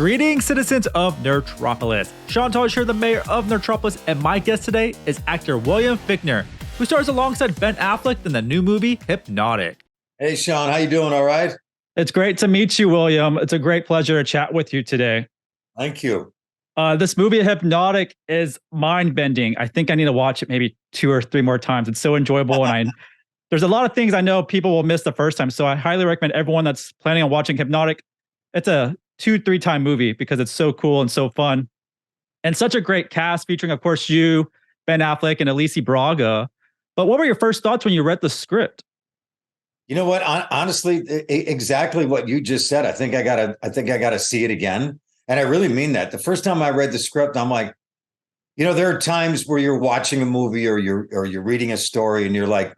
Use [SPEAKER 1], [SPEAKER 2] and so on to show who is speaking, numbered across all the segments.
[SPEAKER 1] Greetings, citizens of Nerdtropolis. Sean Tosh here, the mayor of Nerdtropolis, and my guest today is actor William Fichtner, who stars alongside Ben Affleck in the new movie Hypnotic.
[SPEAKER 2] Hey, Sean, how you doing? All right?
[SPEAKER 1] It's great to meet you, William. It's a great pleasure to chat with you today.
[SPEAKER 2] Thank you.
[SPEAKER 1] This movie Hypnotic is mind-bending. I think I need to watch it maybe 2 or 3 more times. It's so enjoyable, and there's a lot of things I know people will miss the first time, so I highly recommend everyone that's planning on watching Hypnotic. It's a 2-3 time movie because it's so cool and so fun, and such a great cast featuring, of course, you, Ben Affleck, and Elise Braga. But what were your first thoughts when you read the script?
[SPEAKER 2] You know what? Honestly, exactly what you just said. I think I gotta see it again, and I really mean that. The first time I read the script, I'm like, you know, there are times where you're watching a movie or you're reading a story, and you're like,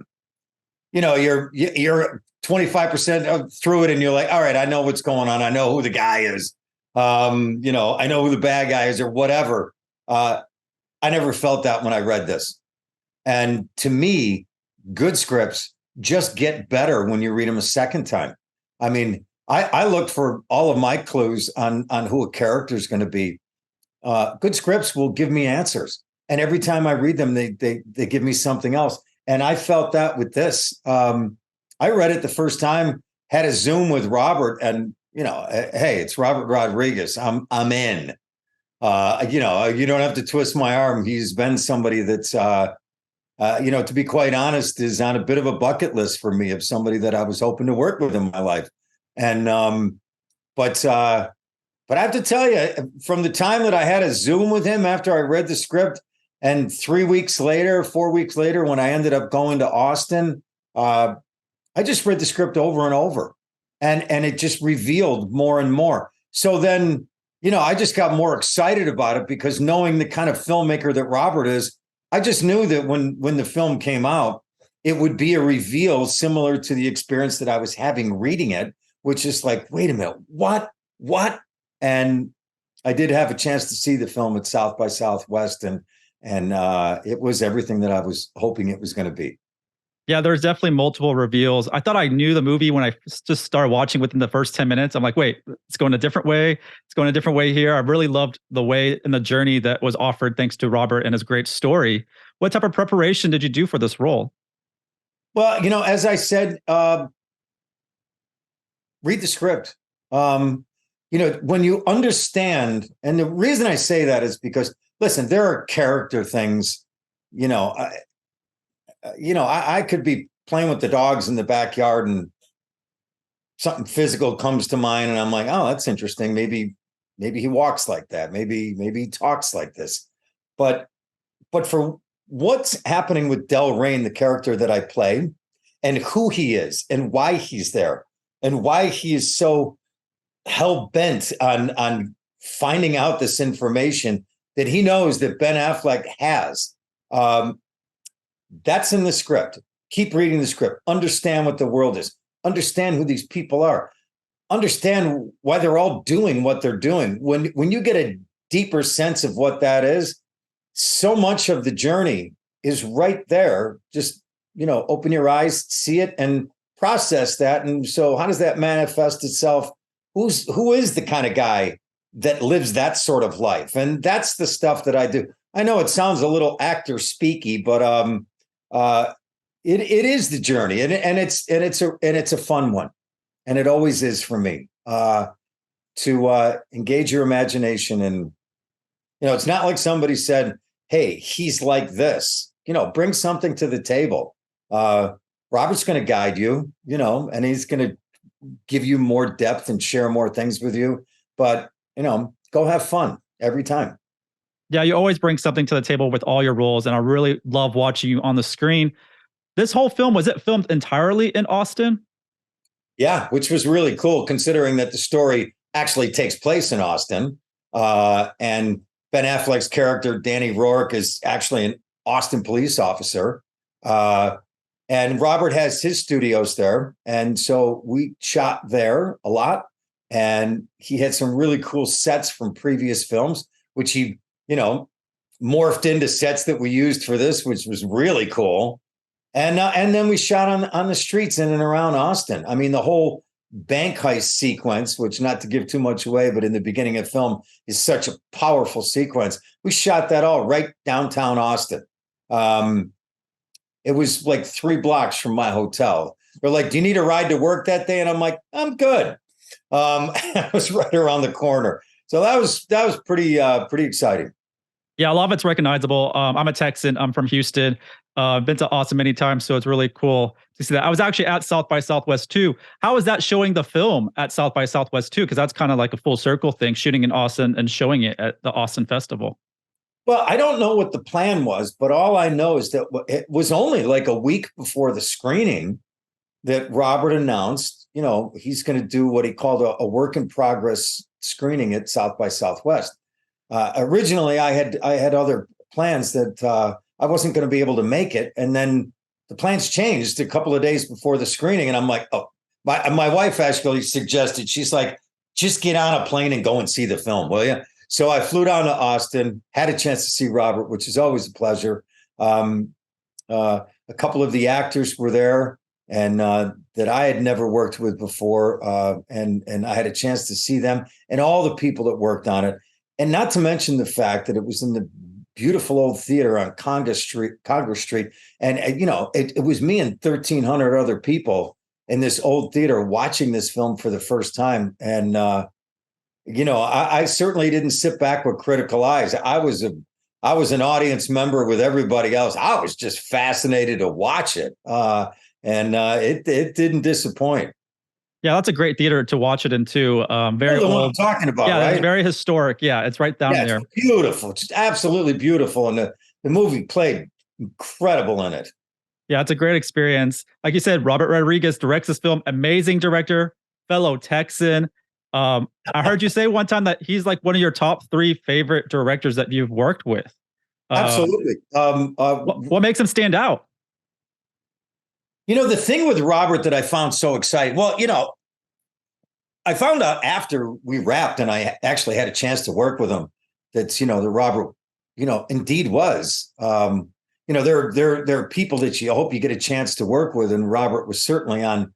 [SPEAKER 2] you know, you're 25% through it, and you're like, all right, I know what's going on. I know who the guy is. You know, I know who the bad guy is or whatever. I never felt that when I read this. And to me, good scripts just get better when you read them a second time. I mean, I look for all of my clues on who a character is going to be. Good scripts will give me answers. And every time I read them, they give me something else. And I felt that with this. I read it the first time, had a Zoom with Robert, and you know, hey, it's Robert Rodriguez. I'm in. You know, you don't have to twist my arm. He's been somebody that's, you know, to be quite honest, is on a bit of a bucket list for me of somebody that I was hoping to work with in my life. And but I have to tell you, from the time that I had a Zoom with him after I read the script, and 4 weeks later, when I ended up going to Austin, I just read the script over and over, and it just revealed more and more. So then, you know, I just got more excited about it because knowing the kind of filmmaker that Robert is, I just knew that when the film came out, it would be a reveal similar to the experience that I was having reading it, which is like, wait a minute, what? And I did have a chance to see the film at South by Southwest, and it was everything that I was hoping it was going to be.
[SPEAKER 1] Yeah, there's definitely multiple reveals. I thought I knew the movie when I just started watching within the first 10 minutes. I'm like, wait, it's going a different way. It's going a different way here. I really loved the way and the journey that was offered thanks to Robert and his great story. What type of preparation did you do for this role?
[SPEAKER 2] Well, you know, as I said, read the script. You know, when you understand, and the reason I say that is because, listen, there are character things, you know, I could be playing with the dogs in the backyard and something physical comes to mind, and I'm like, oh, that's interesting. Maybe he walks like that. Maybe he talks like this. But for what's happening with Del Rain, the character that I play, and who he is, and why he's there, and why he is so hell-bent on finding out this information that he knows that Ben Affleck has. That's in the script. Keep reading the script. Understand what the world is. Understand who these people are. Understand why they're all doing what they're doing. When you get a deeper sense of what that is, so much of the journey is right there. Just, you know, open your eyes, see it, and process that. And so how does that manifest itself? Who is the kind of guy that lives that sort of life? And that's the stuff that I do. I know it sounds a little actor speaky, but it is the journey, and it's a fun one, and it always is for me, to engage your imagination. And you know, it's not like somebody said, hey, he's like this, you know, bring something to the table. Robert's going to guide you, you know, and he's going to give you more depth and share more things with you, but you know, go have fun every time.
[SPEAKER 1] Yeah, you always bring something to the table with all your roles, and I really love watching you on the screen. This whole film, was it filmed entirely in Austin?
[SPEAKER 2] Yeah, which was really cool, considering that the story actually takes place in Austin. And Ben Affleck's character, Danny Rourke, is actually an Austin police officer. And Robert has his studios there. And so we shot there a lot. And he had some really cool sets from previous films, which he, you know, morphed into sets that we used for this, which was really cool. And then we shot on the streets in and around Austin. I mean, the whole bank heist sequence, which, not to give too much away, but in the beginning of the film is such a powerful sequence. We shot that all right downtown Austin. It was like 3 blocks from my hotel. They're like, "Do you need a ride to work that day?" And I'm like, "I'm good." I was right around the corner. So that was pretty exciting.
[SPEAKER 1] Yeah, a lot of it's recognizable. I'm a Texan. I'm from Houston. Been to Austin many times, so it's really cool to see that. I was actually at South by Southwest too. How was that showing the film at South by Southwest too? Because that's kind of like a full circle thing, shooting in Austin and showing it at the Austin Festival.
[SPEAKER 2] Well, I don't know what the plan was, but all I know is that it was only like a week before the screening that Robert announced, he's going to do what he called a work in progress screening at South by Southwest. Originally, I had other plans that I wasn't going to be able to make it, and then the plans changed a couple of days before the screening, and I'm like, oh, my wife actually suggested, she's like, just get on a plane and go and see the film, will you? So I flew down to Austin, had a chance to see Robert, which is always a pleasure. A couple of the actors were there, and that I had never worked with before, and I had a chance to see them and all the people that worked on it, and not to mention the fact that it was in the beautiful old theater on Congress Street, and it was me and 1,300 other people in this old theater watching this film for the first time, and I certainly didn't sit back with critical eyes. I was an audience member with everybody else. I was just fascinated to watch it. And it didn't disappoint.
[SPEAKER 1] Yeah, that's a great theater to watch it in too. Very
[SPEAKER 2] the
[SPEAKER 1] old.
[SPEAKER 2] one I'm talking about,
[SPEAKER 1] yeah,
[SPEAKER 2] right?
[SPEAKER 1] It's very historic. Yeah, it's right down there.
[SPEAKER 2] It's beautiful, just absolutely beautiful, and the movie played incredible in it.
[SPEAKER 1] Yeah, it's a great experience. Like you said, Robert Rodriguez directs this film. Amazing director, fellow Texan. I heard you say one time that he's like one of your top 3 favorite directors that you've worked with.
[SPEAKER 2] Absolutely.
[SPEAKER 1] What makes him stand out?
[SPEAKER 2] The thing with Robert that I found so exciting, well, I found out after we wrapped and I actually had a chance to work with him that, that Robert, indeed was, there are people that you hope you get a chance to work with. And Robert was certainly on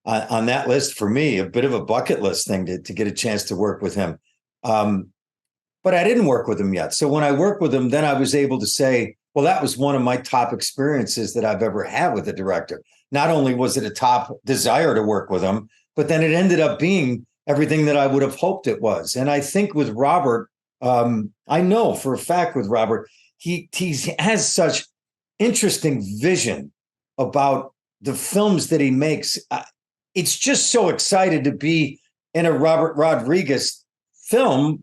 [SPEAKER 2] that list for me, a bit of a bucket list thing to get a chance to work with him. But I didn't work with him yet. So when I worked with him, then I was able to say, well, that was one of my top experiences that I've ever had with a director. Not only was it a top desire to work with him, but then it ended up being everything that I would have hoped it was. And I think with Robert, I know for a fact with Robert, he has such interesting vision about the films that he makes. It's just so excited to be in a Robert Rodriguez film.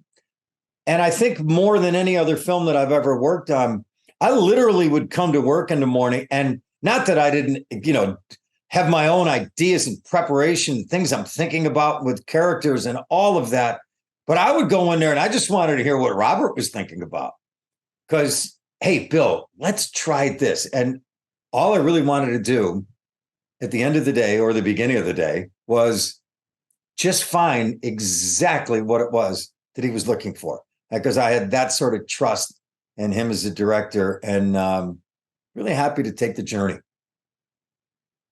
[SPEAKER 2] And I think more than any other film that I've ever worked on, I literally would come to work in the morning, and not that I didn't, have my own ideas and preparation, things I'm thinking about with characters and all of that. But I would go in there and I just wanted to hear what Robert was thinking about. Because, hey, Bill, let's try this. And all I really wanted to do at the end of the day or the beginning of the day was just find exactly what it was that he was looking for. Because I had that sort of trust in him as a director, and really happy to take the journey.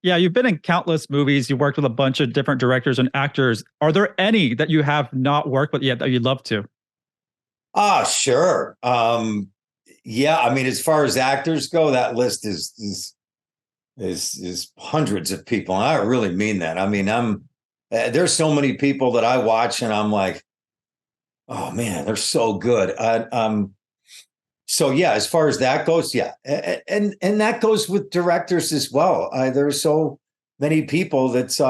[SPEAKER 1] Yeah, you've been in countless movies. You worked with a bunch of different directors and actors. Are there any that you have not worked with yet that you'd love to?
[SPEAKER 2] Sure. Yeah, I mean, as far as actors go, that list is hundreds of people, and I really mean that. I mean, there's so many people that I watch, and I'm like, oh man, they're so good. So yeah, as far as that goes, yeah, and that goes with directors as well. There's so many people that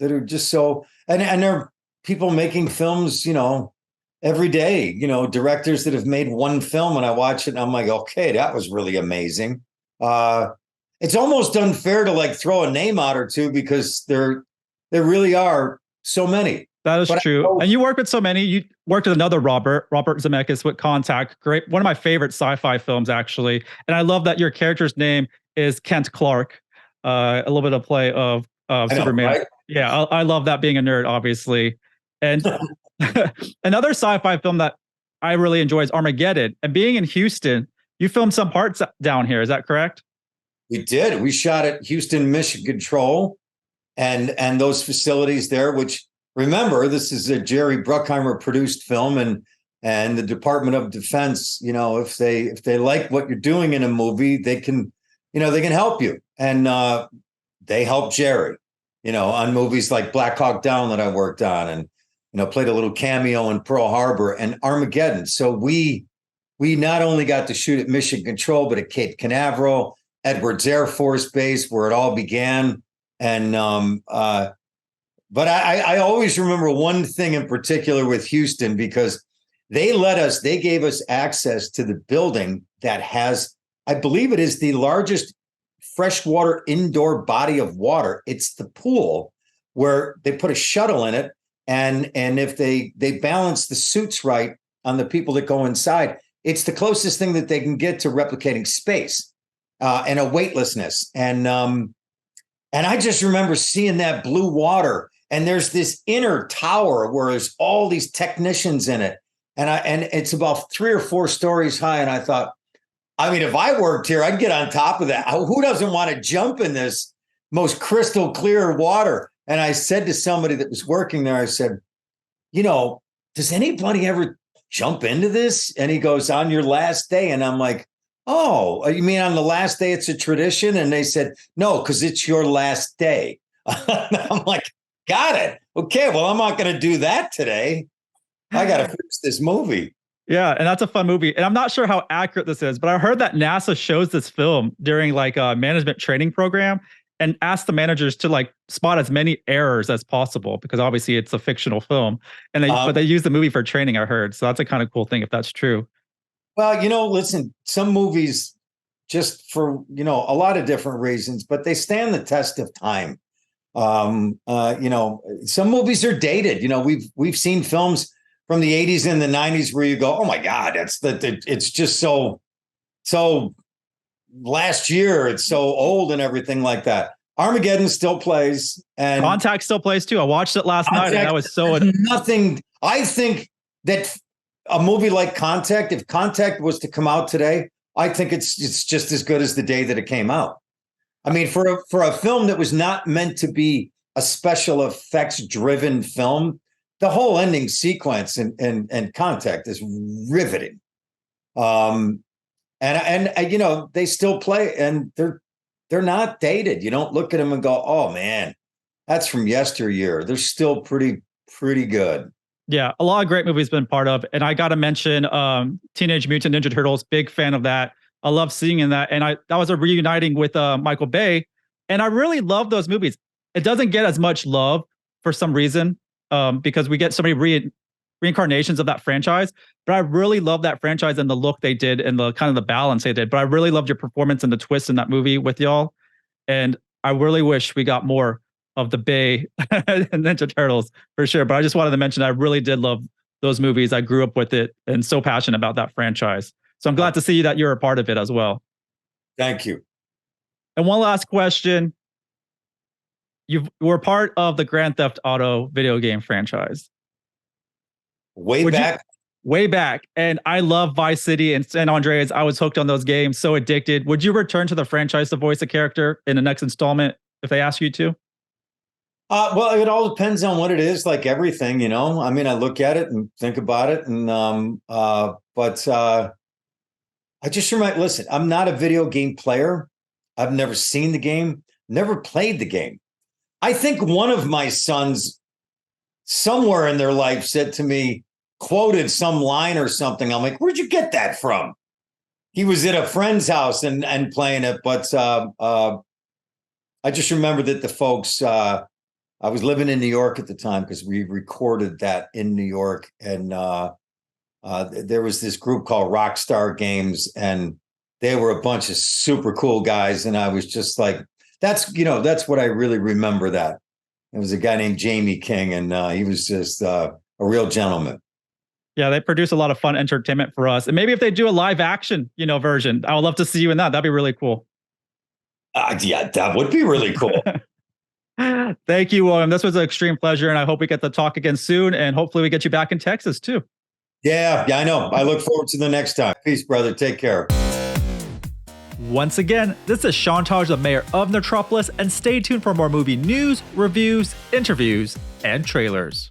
[SPEAKER 2] are just so, and there are people making films, every day. Directors that have made one film, and I watch it, and I'm like, okay, that was really amazing. It's almost unfair to like throw a name out or two because there really are so many.
[SPEAKER 1] That is true. And you work with so many. You worked with another Robert Zemeckis with Contact. Great. One of my favorite sci-fi films, actually. And I love that your character's name is Kent Clark. A little bit of play of Superman. Right? Yeah, I love that, being a nerd, obviously. And another sci-fi film that I really enjoy is Armageddon. And being in Houston, you filmed some parts down here. Is that correct?
[SPEAKER 2] We did. We shot at Houston Mission Control. and those facilities there, which remember, this is a Jerry Bruckheimer produced film, and the Department of Defense, if they like what you're doing in a movie, they can help you. And they helped Jerry, on movies like Black Hawk Down that I worked on, and played a little cameo in Pearl Harbor and Armageddon. So we not only got to shoot at Mission Control, but at Cape Canaveral, Edwards Air Force Base, where it all began. And but I always remember one thing in particular with Houston, because they gave us access to the building that has, I believe it is the largest freshwater indoor body of water. It's the pool, where they put a shuttle in it. And if they balance the suits right on the people that go inside, it's the closest thing that they can get to replicating space and a weightlessness. And I just remember seeing that blue water, and there's this inner tower where there's all these technicians in it. And it's about 3 or 4 stories high. And I thought, I mean, if I worked here, I'd get on top of that. Who doesn't want to jump in this most crystal clear water? And I said to somebody that was working there, I said, does anybody ever jump into this? And he goes, on your last day. And I'm like, oh, you mean on the last day it's a tradition? And they said, no, because it's your last day. I'm like, got it. Okay, well, I'm not going to do that today. I got to fix this movie.
[SPEAKER 1] Yeah, and that's a fun movie. And I'm not sure how accurate this is, but I heard that NASA shows this film during like a management training program and asked the managers to spot as many errors as possible, because obviously it's a fictional film. And but they use the movie for training, I heard. So that's a kind of cool thing if that's true.
[SPEAKER 2] Well, listen, some movies, just for, a lot of different reasons, but they stand the test of time. Some movies are dated. We've seen films from the 80s and the 90s where you go, oh my God, it's just so last year, it's so old and everything like that. Armageddon still plays, and
[SPEAKER 1] Contact still plays too. I watched it last night, and I was so
[SPEAKER 2] nothing. I think that a movie like Contact, if Contact was to come out today, I think it's just as good as the day that it came out. I mean, for a film that was not meant to be a special effects driven film, the whole ending sequence and Contact is riveting. And they still play, and they're not dated. You don't look at them and go, oh man, that's from yesteryear. They're still pretty good.
[SPEAKER 1] Yeah, a lot of great movies been part of. And I got to mention Teenage Mutant Ninja Turtles, big fan of that. I love seeing in that. And that was a reuniting with Michael Bay. And I really love those movies. It doesn't get as much love for some reason, because we get so many reincarnations of that franchise. But I really love that franchise and the look they did and the kind of the balance they did. But I really loved your performance and the twist in that movie with y'all. And I really wish we got more of the Bay and Ninja Turtles for sure. But I just wanted to mention I really did love those movies. I grew up with it and so passionate about that franchise. So I'm glad to see that you're a part of it as well.
[SPEAKER 2] Thank you.
[SPEAKER 1] And one last question. You were part of the Grand Theft Auto video game franchise.
[SPEAKER 2] Way back. And I love Vice City and San Andreas. I was hooked on those games, so addicted. Would you return to the franchise to voice a character in the next installment if they ask you to? Well, it all depends on what it is, like everything, I mean, I look at it and think about it. And but I just remind, listen, I'm not a video game player. I've never seen the game, never played the game. I think one of my sons somewhere in their life said to me, quoted some line or something. I'm like, where'd you get that from? He was at a friend's house and playing it. But I just remember that the folks, I was living in New York at the time because we recorded that in New York. And there was this group called Rockstar Games, and they were a bunch of super cool guys. And I was just like, that's what I really remember that. It was a guy named Jamie King, and he was just a real gentleman.
[SPEAKER 1] Yeah, they produce a lot of fun entertainment for us. And maybe if they do a live action, version, I would love to see you in that. That'd be really cool.
[SPEAKER 2] Yeah, that would be really cool.
[SPEAKER 1] Thank you, William. This was an extreme pleasure, and I hope we get to talk again soon, and hopefully we get you back in Texas too.
[SPEAKER 2] Yeah, I know. I look forward to the next time. Peace, brother. Take care.
[SPEAKER 1] Once again, this is Sean Taj, the Mayor of Nerdtropolis, and stay tuned for more movie news, reviews, interviews, and trailers.